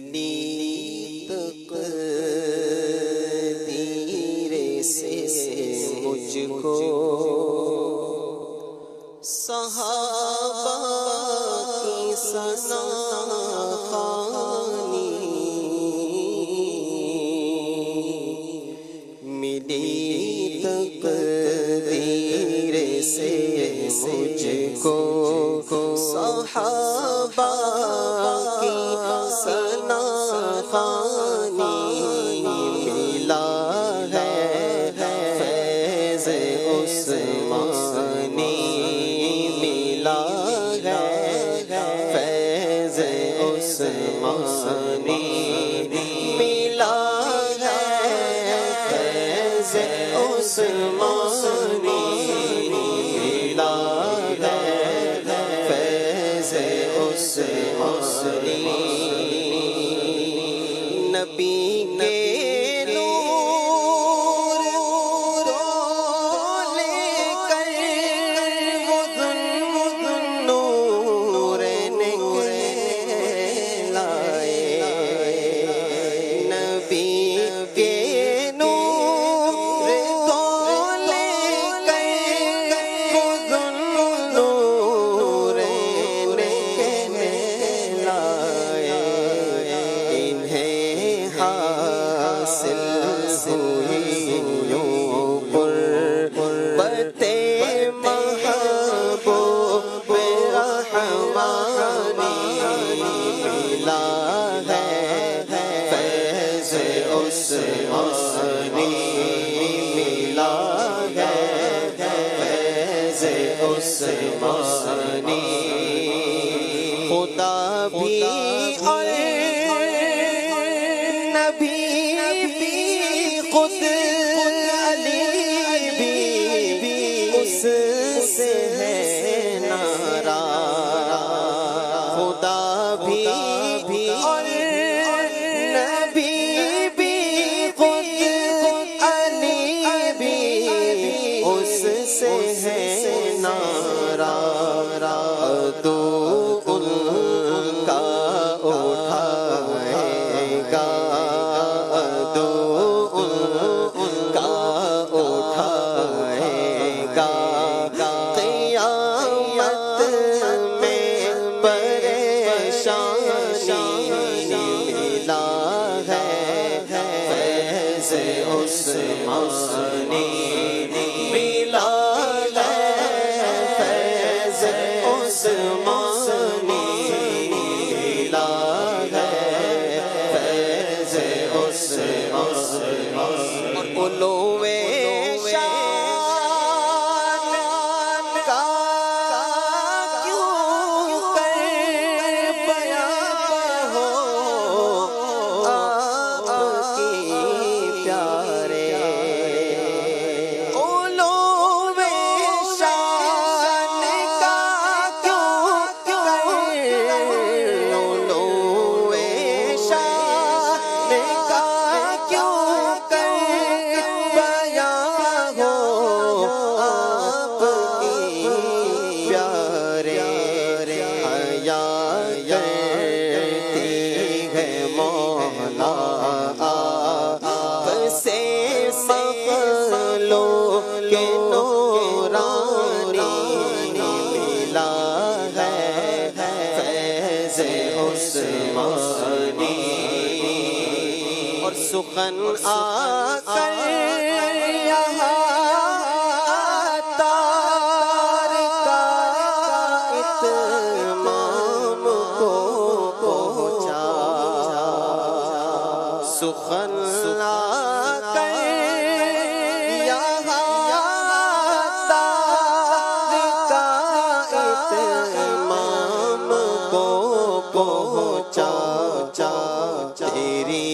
ملی تقدیر سے مجھ کو صحابہ کی ثنا خوانی، ملی تقدیر سے مجھ کو صحابہ کی ثنا خوانی، ملا ہے فیض عثمانی، ملا ہے فیض عثمانی، ملا ہے فیض عثمانی، ملا ہے فیض عثمانی۔ نبی کے نور کو لے کر وہ نور لائے، نبی کے نور کو لے کر وہ نور لائے، انہیں حاصل ہوئی قربت محبوب رحمانی، ملا ہے فیض عثمانی، ملا ہے فیض عثمانی۔ خدا بھی اور نبی بھی خود علی بھی اس سے ہے ناراض، خدا بھی اور نبی بھی خود علی بھی اس سے ہے ناراض، تو ان کا اٹھائے گا، تو ان کا اٹھائے گا قیامت میں پریشانی، ملا ہے فیض عثمانی، ملا ہے فیض عثمانی، ملا ہے فیض عثمانی۔ اور علوم شان کا کیوں کر بیان ہو آپ کی پیارے، علوم شان کا کیوں کر، علوم شان کا کیوں کر بیان ہو آپ کی پیارے، حیا کرتی ہے مولا آپ سے مخلوق نورانی، ملا ہے فیض عثمانی۔ اور سخن آ کر یہاں تار کا اتمام کو پہنچا، سخن آ کر یہاں تار کا اتمام کو پہنچا، تیری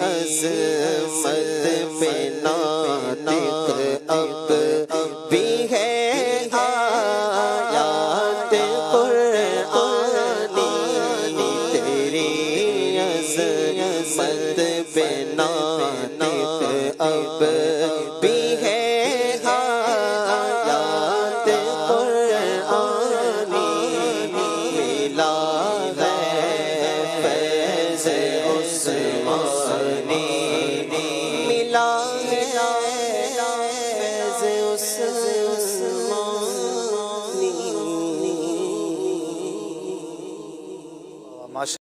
عظمت پہ ناطق اب بھی ہے آیات قرآنی، تیری عظمت پہ ناطق اب بھی ہے آیات قرآنی، ملا ہے فیض عثمانی ملا ہے فیض عثمانی